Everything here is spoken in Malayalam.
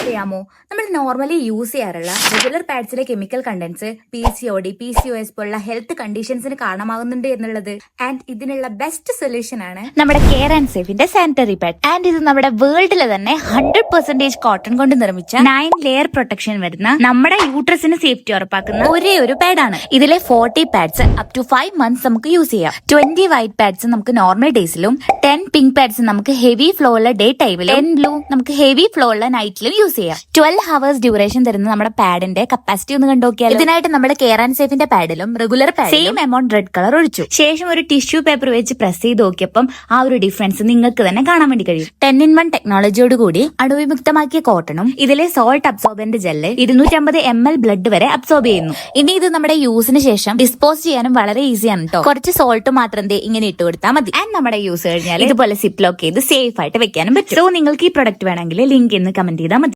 അറിയാമോ, നമ്മൾ നോർമലി യൂസ് ചെയ്യാറുള്ള റെഗുലർ പാഡ്സിലെ കെമിക്കൽ കണ്ടന്റ്സ് PCOD, PCOS പോലുള്ള ഹെൽത്ത് കണ്ടീഷൻസിന് കാരണമാകുന്നുണ്ട് എന്നുള്ളത്. ആൻഡ് ഇതിനുള്ള ബെസ്റ്റ് സൊല്യൂഷൻ ആണ് നമ്മുടെ കെയർ ആൻഡ് സേഫിന്റെ സാനിറ്ററി പാഡ്. ആൻഡ് ഇത് നമ്മുടെ വേൾഡിലെ തന്നെ 100% കോട്ടൺ കൊണ്ട് നിർമ്മിച്ച 9 ലെയർ പ്രൊട്ടക്ഷൻ വരുന്ന നമ്മുടെ യൂട്രസിന് സേഫ്റ്റി ഉറപ്പാക്കുന്ന ഒരേ ഒരു പാഡാണ്. ഇതിലെ 40 പാഡ്സ് അപ് ടു 5 months നമുക്ക് യൂസ് ചെയ്യാം. 20 വൈറ്റ് പാഡ്സ് നമുക്ക് നോർമൽ ഡേയ്സിലും 10 പിങ്ക് പാഡ്സ് നമുക്ക് ഹെവി ഫ്ലോ ഉള്ള ഡേ ടൈമിലും 10 ബ്ലൂ നമുക്ക് ഹെവി ഫ്ലോ ഉള്ള നൈറ്റിലും യൂസ് ചെയ്യാം. 12 hours ഡ്യൂറേഷൻ തരുന്ന നമ്മുടെ പാഡിന്റെ കപ്പാസിറ്റി ഒന്ന് കണ്ടുനോക്കിയാൽ ഇതിനായിട്ട് നമ്മുടെ കെയർ ആൻഡ് സേഫിന്റെ പാഡിലും റെഗുലർ പാഡിലും സെയിം എമൗണ്ട് റെഡ് കളർ ഒഴിച്ചു ശേഷം ഒരു ടിഷ്യൂ പേപ്പർ വെച്ച് പ്രസ് ചെയ്ത് നോക്കിയപ്പം ആ ഒരു ഡിഫറൻസ് നിങ്ങൾക്ക് തന്നെ കാണാൻ വേണ്ടി കഴിയും. 10-in-1 ടെക്നോളജിയോട് കൂടി അണുവിമുക്തമാക്കിയ കോട്ടണും ഇതിലെ salt absorbent gel 250 ml blood വരെ അബ്സോർബ് ചെയ്യുന്നു. ഇനി ഇത് നമ്മുടെ യൂസിന് ശേഷം ഡിസ്പോസ് ചെയ്യാനും വളരെ ഈസിയാണ് കേട്ടോ. കുറച്ച് സോൾട്ട് മാത്രം ഇങ്ങനെ ഇട്ട് കൊടുത്താൽ മതി. ആൻഡ് നമ്മുടെ യൂസ് കഴിഞ്ഞാൽ ഇതുപോലെ സിപ്പ് ലോക്ക് ചെയ്ത് സേഫ് ആയിട്ട് വെക്കാനും പറ്റും. സോ നിങ്ങൾക്ക് ഈ പ്രൊഡക്റ്റ് വേണമെങ്കിൽ ലിങ്ക് എന്ന് കമന്റ് ചെയ്താൽ മതി.